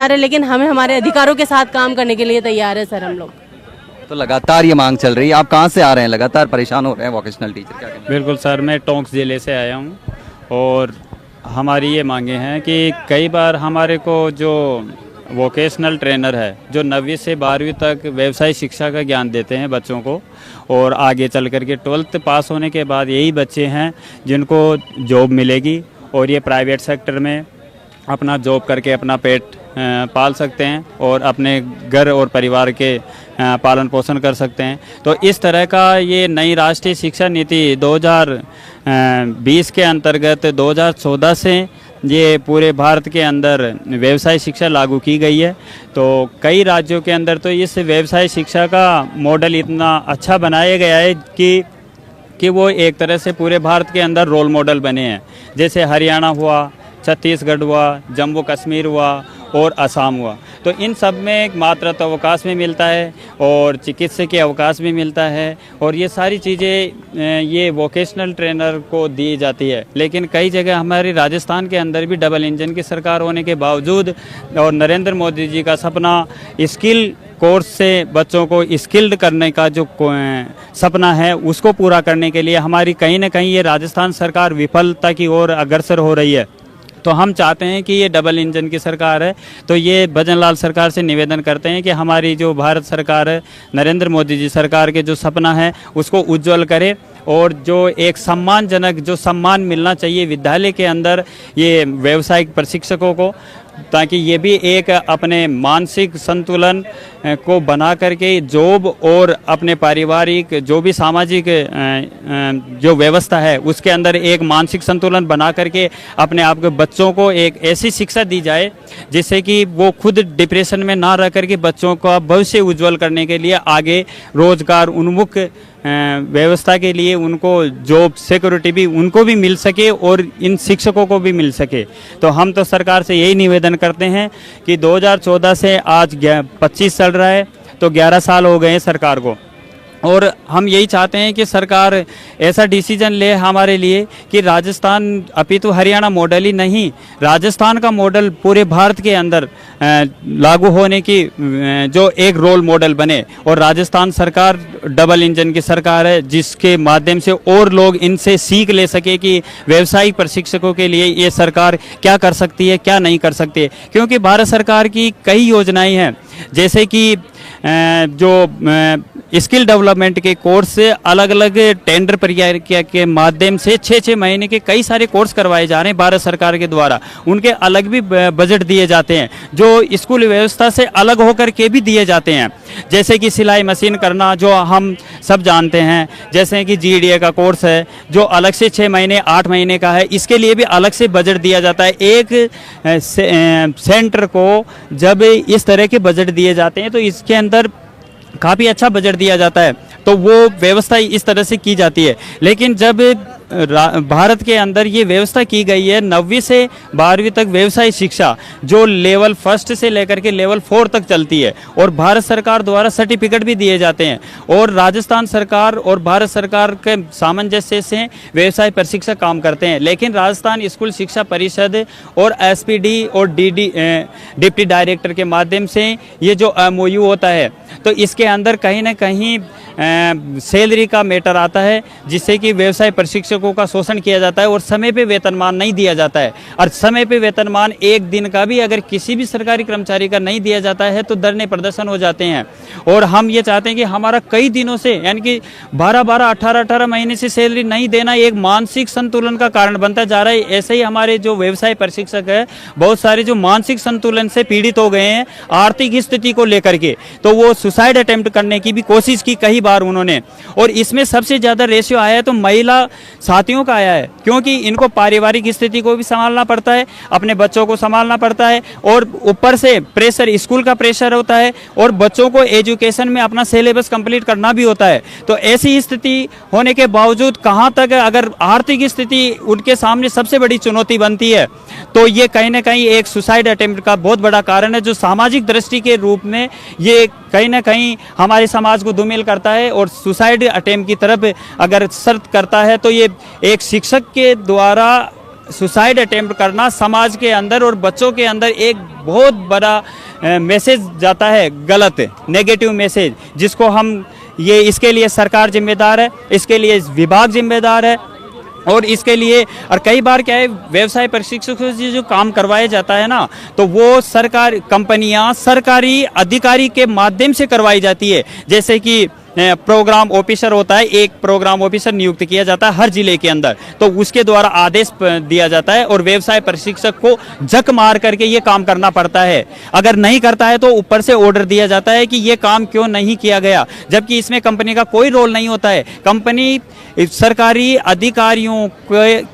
अरे लेकिन हमें हमारे अधिकारों के साथ काम करने के लिए तैयार है सर हम लोग। तो लगातार ये मांग चल रही है, आप कहाँ से आ रहे हैं? लगातार परेशान हो रहे हैं वोकेशनल टीचर, क्या कहना है? बिल्कुल सर, मैं टोंक ज़िले से आया हूँ और हमारी ये मांगे हैं कि कई बार हमारे को जो वोकेशनल ट्रेनर है जो 9वीं से 12वीं तक व्यवसाय शिक्षा का ज्ञान देते हैं बच्चों को, और आगे चल कर के 12th पास होने के बाद यही बच्चे हैं जिनको जॉब मिलेगी और ये प्राइवेट सेक्टर में अपना जॉब करके अपना पेट पाल सकते हैं और अपने घर और परिवार के पालन पोषण कर सकते हैं। तो इस तरह का ये नई राष्ट्रीय शिक्षा नीति 2020 के अंतर्गत 2014 से ये पूरे भारत के अंदर व्यवसाय शिक्षा लागू की गई है। तो कई राज्यों के अंदर तो इस व्यवसाय शिक्षा का मॉडल इतना अच्छा बनाया गया है कि वो एक तरह से पूरे भारत के अंदर रोल मॉडल बने हैं। जैसे हरियाणा हुआ, छत्तीसगढ़ हुआ, जम्मू कश्मीर हुआ और असम हुआ। तो इन सब में मातृत्व अवकाश भी मिलता है और चिकित्सकीय अवकाश भी मिलता है और ये सारी चीज़ें ये वोकेशनल ट्रेनर को दी जाती है। लेकिन कई जगह हमारे राजस्थान के अंदर भी डबल इंजन की सरकार होने के बावजूद और नरेंद्र मोदी जी का सपना स्किल कोर्स से बच्चों को स्किल्ड करने का जो सपना है उसको पूरा करने के लिए हमारी कहीं ना कहीं ये राजस्थान सरकार विफलता की ओर अग्रसर हो रही है। तो हम चाहते हैं कि ये डबल इंजन की सरकार है, तो ये भजन लाल सरकार से निवेदन करते हैं कि हमारी जो भारत सरकार है, नरेंद्र मोदी जी सरकार के जो सपना है उसको उज्जवल करे और जो एक सम्मानजनक जो सम्मान मिलना चाहिए विद्यालय के अंदर ये व्यावसायिक प्रशिक्षकों को, ताकि ये भी एक अपने मानसिक संतुलन को बना करके जॉब और अपने पारिवारिक जो भी सामाजिक जो व्यवस्था है उसके अंदर एक मानसिक संतुलन बना करके अपने आप के बच्चों को एक ऐसी शिक्षा दी जाए जिससे कि वो खुद डिप्रेशन में ना रह करके बच्चों का भविष्य उज्जवल करने के लिए आगे रोजगार उन्मुख व्यवस्था के लिए उनको जॉब सिक्योरिटी भी उनको भी मिल सके और इन शिक्षकों को भी मिल सके। तो हम तो सरकार से यही निवेदन करते हैं कि 2014 से आज 25 चल रहा है, तो 11 साल हो गए हैं सरकार को, और हम यही चाहते हैं कि सरकार ऐसा डिसीजन ले हमारे लिए कि राजस्थान अपितु हरियाणा मॉडल ही नहीं, राजस्थान का मॉडल पूरे भारत के अंदर लागू होने की जो एक रोल मॉडल बने। और राजस्थान सरकार डबल इंजन की सरकार है जिसके माध्यम से और लोग इनसे सीख ले सके कि व्यवसायिक प्रशिक्षकों के लिए ये सरकार क्या कर सकती है, क्या नहीं कर सकती है। क्योंकि भारत सरकार की कई योजनाएं हैं, जैसे कि जो स्किल डेवलपमेंट के कोर्स से अलग अलग टेंडर प्रक्रिया के माध्यम से 6-6 महीने के कई सारे कोर्स करवाए जा रहे हैं भारत सरकार के द्वारा। उनके अलग भी बजट दिए जाते हैं जो स्कूल व्यवस्था से अलग होकर के भी दिए जाते हैं, जैसे कि सिलाई मशीन करना जो हम सब जानते हैं, जैसे कि GDA का कोर्स है जो अलग से 6 महीने 8 महीने का है, इसके लिए भी अलग से बजट दिया जाता है। एक सेंटर को जब इस तरह के बजट दिए जाते हैं तो इसके अंदर काफ़ी अच्छा बजट दिया जाता है, तो वो व्यवस्था इस तरह से की जाती है। लेकिन जब भारत के अंदर ये व्यवस्था की गई है 9वीं से 12वीं तक व्यवसाय शिक्षा जो लेवल 1 से लेकर के लेवल 4 तक चलती है और भारत सरकार द्वारा सर्टिफिकेट भी दिए जाते हैं, और राजस्थान सरकार और भारत सरकार के सामंजस्य से व्यवसाय प्रशिक्षक काम करते हैं। लेकिन राजस्थान स्कूल शिक्षा परिषद और SPD और डिप्टी डायरेक्टर के माध्यम से ये जो MOU होता है तो इसके अंदर कहीं ना कहीं सैलरी का मैटर आता है जिससे कि व्यवसाय प्रशिक्षकों का शोषण किया जाता है और समय पे वेतनमान नहीं दिया जाता है। और समय पे वेतनमान एक दिन का भी अगर किसी भी सरकारी कर्मचारी का नहीं दिया जाता है तो धरने प्रदर्शन हो जाते हैं। और हम ये चाहते हैं कि हमारा कई दिनों से यानी कि 12-12, 18-18 महीने से सैलरी नहीं देना एक मानसिक संतुलन का कारण बनता जा रहा है। ऐसे ही हमारे जो व्यवसाय प्रशिक्षक है बहुत सारे जो मानसिक संतुलन से पीड़ित हो गए हैं आर्थिक स्थिति को लेकर के, तो वो सुसाइड अटेम्प्ट करने की भी कोशिश की कई बार उन्होंने। और इसमें सबसे ज्यादा रेशियो आया है तो महिला साथियों का आया है, क्योंकि इनको पारिवारिक स्थिति को भी संभालना पड़ता है, अपने बच्चों को संभालना पड़ता है और ऊपर से प्रेशर स्कूल का प्रेशर होता है और बच्चों को एजुकेशन में अपना सिलेबस कंप्लीट करना भी होता है। तो ऐसी स्थिति होने के बावजूद कहां तक अगर आर्थिक स्थिति उनके सामने सबसे बड़ी चुनौती बनती है तो ये कहीं ना कहीं एक सुसाइड अटेम्प्ट का बहुत बड़ा कारण है जो सामाजिक दृष्टि के रूप में ये कहीं ना कहीं हमारे समाज को धूमिल करता है और सुसाइड अटेम्प्ट की तरफ अगर शर्त करता है तो ये एक शिक्षक के द्वारा सुसाइड अटेम्प्ट करना समाज के अंदर और बच्चों के अंदर एक बहुत बड़ा मैसेज जाता है, गलत नेगेटिव मैसेज, जिसको हम ये इसके लिए सरकार जिम्मेदार है, इसके लिए विभाग जिम्मेदार है। और इसके लिए और कई बार क्या है, व्यवसाय प्रशिक्षकों से जो काम करवाया जाता है ना, तो वो सरकार कंपनियां सरकारी अधिकारी के माध्यम से करवाई जाती है। जैसे कि प्रोग्राम ऑफिसर होता है, एक प्रोग्राम ऑफिसर नियुक्त किया जाता है हर जिले के अंदर, तो उसके द्वारा आदेश दिया जाता है और व्यवसाय प्रशिक्षक को झक मार करके ये काम करना पड़ता है। अगर नहीं करता है तो ऊपर से ऑर्डर दिया जाता है कि ये काम क्यों नहीं किया गया, जबकि इसमें कंपनी का कोई रोल नहीं होता है। कंपनी सरकारी अधिकारियों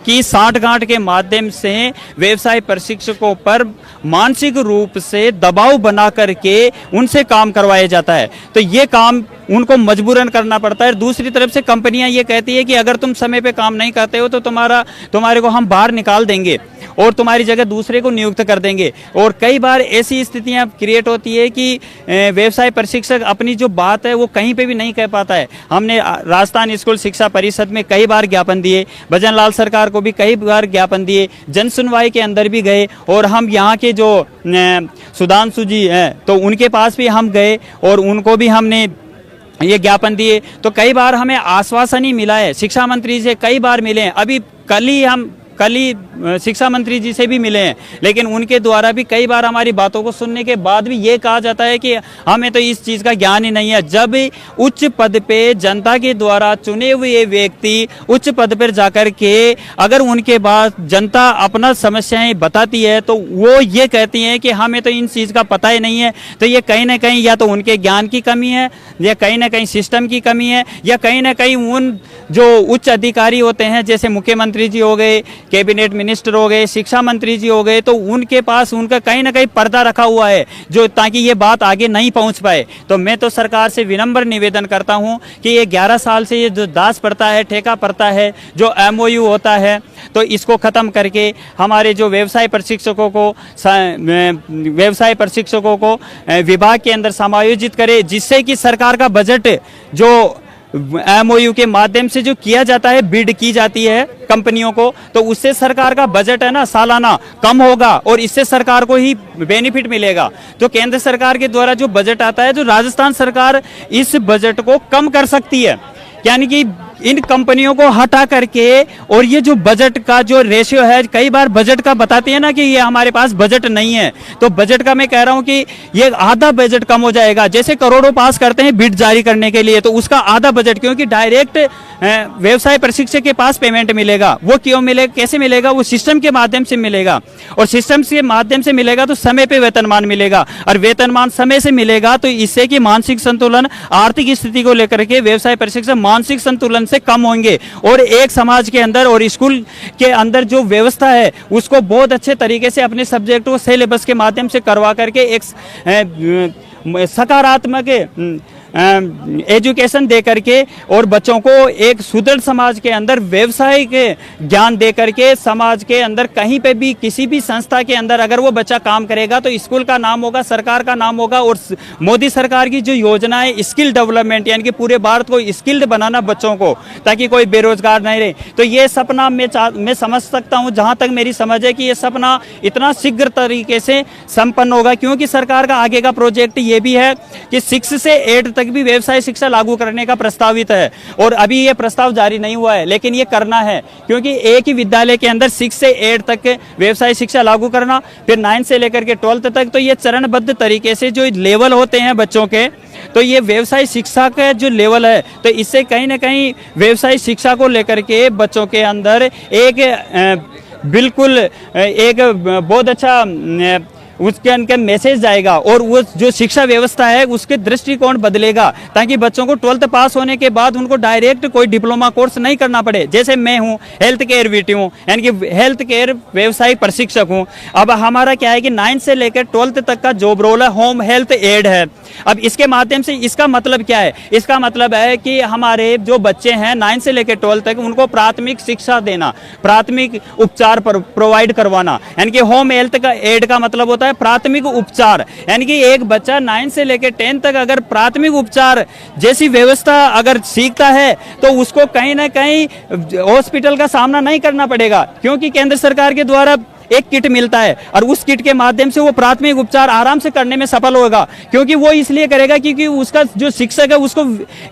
की सांठगांठ के माध्यम से व्यवसाय प्रशिक्षकों पर मानसिक रूप से दबाव बना करके उनसे काम करवाया जाता है, तो ये काम उनको मजबूरन करना पड़ता है। दूसरी तरफ से कंपनियां ये कहती है कि अगर तुम समय पे काम नहीं करते हो तो तुम्हारे को हम बाहर निकाल देंगे और तुम्हारी जगह दूसरे को नियुक्त कर देंगे। और कई बार ऐसी स्थितियां क्रिएट होती है कि व्यवसाय प्रशिक्षक अपनी जो बात है वो कहीं पे भी नहीं कह पाता है। हमने राजस्थान स्कूल शिक्षा परिषद में कई बार ज्ञापन दिए, भजन लाल सरकार को भी कई बार ज्ञापन दिए, जन सुनवाई के अंदर भी गए, और हम यहाँ के जो सुधांशु जी हैं तो उनके पास भी हम गए और उनको भी हमने ये ज्ञापन दिए। तो कई बार हमें आश्वासन ही मिला है, शिक्षा मंत्री से कई बार मिले हैं, अभी कल ही शिक्षा मंत्री जी से भी मिले हैं, लेकिन उनके द्वारा भी कई बार हमारी बातों को सुनने के बाद भी ये कहा जाता है कि हमें तो इस चीज़ का ज्ञान ही नहीं है। जब उच्च पद पे जनता के द्वारा चुने हुए व्यक्ति उच्च पद पर जाकर के अगर उनके बाद जनता अपना समस्याएं बताती है तो वो ये कहती हैं कि हमें तो इन चीज़ का पता ही नहीं है, तो ये कहीं ना कहीं या तो उनके ज्ञान की कमी है, या कहीं ना कहीं सिस्टम की कमी है, या कहीं ना कहीं उन जो उच्च अधिकारी होते हैं जैसे मुख्यमंत्री जी हो गए, कैबिनेट मिनिस्टर हो गए, शिक्षा मंत्री जी हो गए, तो उनके पास उनका कहीं ना कहीं पर्दा रखा हुआ है जो ताकि ये बात आगे नहीं पहुंच पाए। तो मैं तो सरकार से विनम्र निवेदन करता हूं कि ये 11 साल से ये जो दास प्रथा है, ठेका प्रथा है, जो MOU होता है, तो इसको खत्म करके हमारे जो व्यवसाय प्रशिक्षकों को विभाग के अंदर समायोजित करे, जिससे कि सरकार का बजट जो MOU के माध्यम से जो किया जाता है, बिड की जाती है कंपनियों को, तो उससे सरकार का बजट है ना सालाना कम होगा और इससे सरकार को ही बेनिफिट मिलेगा। तो केंद्र सरकार के द्वारा जो बजट आता है, तो राजस्थान सरकार इस बजट को कम कर सकती है, यानी कि इन कंपनियों को हटा करके। और ये जो बजट का जो रेशियो है, कई बार बजट का बताते हैं ना कि ये हमारे पास बजट नहीं है, तो बजट का मैं कह रहा हूं कि ये आधा बजट कम हो जाएगा। जैसे करोड़ों पास करते हैं बिड जारी करने के लिए, तो उसका आधा बजट, क्योंकि डायरेक्ट व्यवसाय प्रशिक्षक के पास पेमेंट मिलेगा, वो क्यों मिलेगा, कैसे मिलेगा, वो सिस्टम के माध्यम से मिलेगा, और सिस्टम के माध्यम से मिलेगा तो समय पे वेतनमान मिलेगा, और वेतनमान समय से मिलेगा तो इससे कि मानसिक संतुलन, आर्थिक स्थिति को लेकर के व्यवसाय प्रशिक्षक मानसिक संतुलन से कम होंगे, और एक समाज के अंदर और स्कूल के अंदर जो व्यवस्था है उसको बहुत अच्छे तरीके से अपने सब्जेक्ट को सिलेबस के माध्यम से करवा करके एक सकारात्मक एजुकेशन दे करके और बच्चों को एक सुदृढ़ समाज के अंदर व्यवसाय के ज्ञान दे करके समाज के अंदर कहीं पे भी किसी भी संस्था के अंदर अगर वो बच्चा काम करेगा तो स्कूल का नाम होगा, सरकार का नाम होगा। और मोदी सरकार की जो योजना है स्किल डेवलपमेंट, यानी कि पूरे भारत को स्किल्ड बनाना बच्चों को, ताकि कोई बेरोजगार नहीं रहे, तो ये सपना मैं समझ सकता हूँ, जहाँ तक मेरी समझ है कि ये सपना इतना शीघ्र तरीके से संपन्न होगा, क्योंकि सरकार का आगे का प्रोजेक्ट ये भी है कि 6 से 8 तक भी व्यवसाय शिक्षा लागू करने का प्रस्तावित है। और अभी ये प्रस्ताव जारी नहीं हुआ है, लेकिन ये करना है, क्योंकि एक ही विद्यालय के अंदर 6 से 8 तक व्यवसाय शिक्षा लागू करना, फिर 9 से लेकर के 12th तक, तो ये चरणबद्ध तरीके से जो लेवल होते हैं बच्चों के, तो ये व्यवसाय शिक्षा का जो लेवल है, तो इससे कहीं ना कहीं व्यवसाय शिक्षा को लेकर के बच्चों के अंदर एक बिल्कुल एक बहुत अच्छा उसके अंदर मैसेज जाएगा, और वो जो शिक्षा व्यवस्था है उसके दृष्टिकोण बदलेगा, ताकि बच्चों को 12th पास होने के बाद उनको डायरेक्ट कोई डिप्लोमा कोर्स नहीं करना पड़े। जैसे मैं हूँ हेल्थ केयर VT हूँ, यानी कि हेल्थ केयर व्यवसायिक प्रशिक्षक हूँ। अब हमारा क्या है कि 9 से लेकर 12th तक का जॉब रोल है, होम हेल्थ एड है। अब इसके माध्यम से इसका मतलब क्या है, इसका मतलब है कि हमारे जो बच्चे हैं 9 से लेकर 12 तक, उनको प्राथमिक शिक्षा देना, प्राथमिक उपचार प्रोवाइड करवाना, यानी कि होम हेल्थ का एड का मतलब होता है है प्राथमिक उपचार, यानी कि एक बच्चा 9 से लेकर 10 तक अगर प्राथमिक उपचार जैसी व्यवस्था अगर सीखता है तो उसको कहीं ना कहीं हॉस्पिटल का सामना नहीं करना पड़ेगा, क्योंकि केंद्र सरकार के द्वारा एक किट मिलता है और उस किट के माध्यम से वो प्राथमिक उपचार आराम से करने में सफल होगा। क्योंकि वो इसलिए करेगा क्योंकि उसका जो शिक्षक है उसको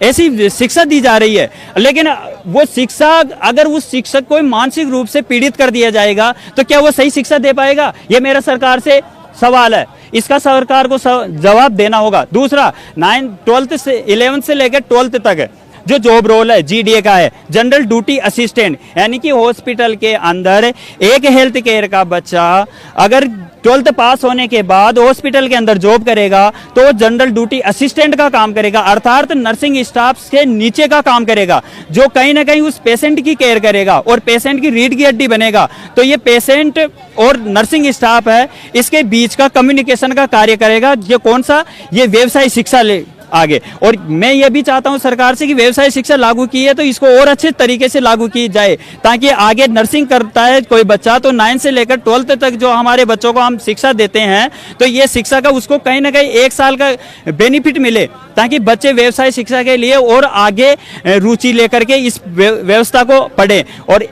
ऐसी शिक्षा दी जा रही है। लेकिन वो शिक्षा अगर उस शिक्षक को मानसिक रूप से पीड़ित कर दिया जाएगा तो क्या वो सही शिक्षा दे पाएगा? ये मेरा सरकार से सवाल है, इसका सरकार को जवाब देना होगा। दूसरा, 12th से 11th से लेकर 12th तक है जो जॉब रोल है जीडीए का है, जनरल ड्यूटी असिस्टेंट, यानी कि हॉस्पिटल के अंदर एक हेल्थ केयर का बच्चा अगर 12th पास होने के बाद हॉस्पिटल के अंदर जॉब करेगा तो वो जनरल ड्यूटी असिस्टेंट का काम करेगा, अर्थात नर्सिंग स्टाफ के नीचे का काम करेगा, जो कहीं ना कहीं उस पेशेंट की केयर करेगा और पेशेंट की रीढ़ की हड्डी बनेगा। तो ये पेशेंट और नर्सिंग स्टाफ है, इसके बीच का कम्युनिकेशन का कार्य करेगा। ये कौन सा? ये व्यवसाय शिक्षा ले आगे। और मैं ये भी चाहता हूं सरकार से कि व्यवसाय शिक्षा लागू की है तो इसको और अच्छे तरीके से लागू की जाए, ताकि आगे नर्सिंग करता है कोई बच्चा तो 9 से लेकर 12th तक जो हमारे बच्चों को हम शिक्षा देते हैं तो ये शिक्षा का उसको कहीं ना कहीं 1 साल का बेनिफिट मिले, ताकि बच्चे व्यवसाय शिक्षा के लिए और आगे रुचि लेकर के इस व्यवस्था को पढ़े। और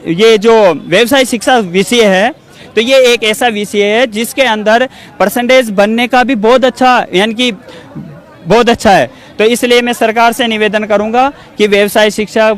ये जो व्यवसाय शिक्षा विषय है तो ये एक ऐसा विषय है जिसके अंदर परसेंटेज बनने का भी बहुत अच्छा, यानी कि बहुत अच्छा है। तो इसलिए मैं सरकार से निवेदन करूंगा कि व्यवसाय शिक्षा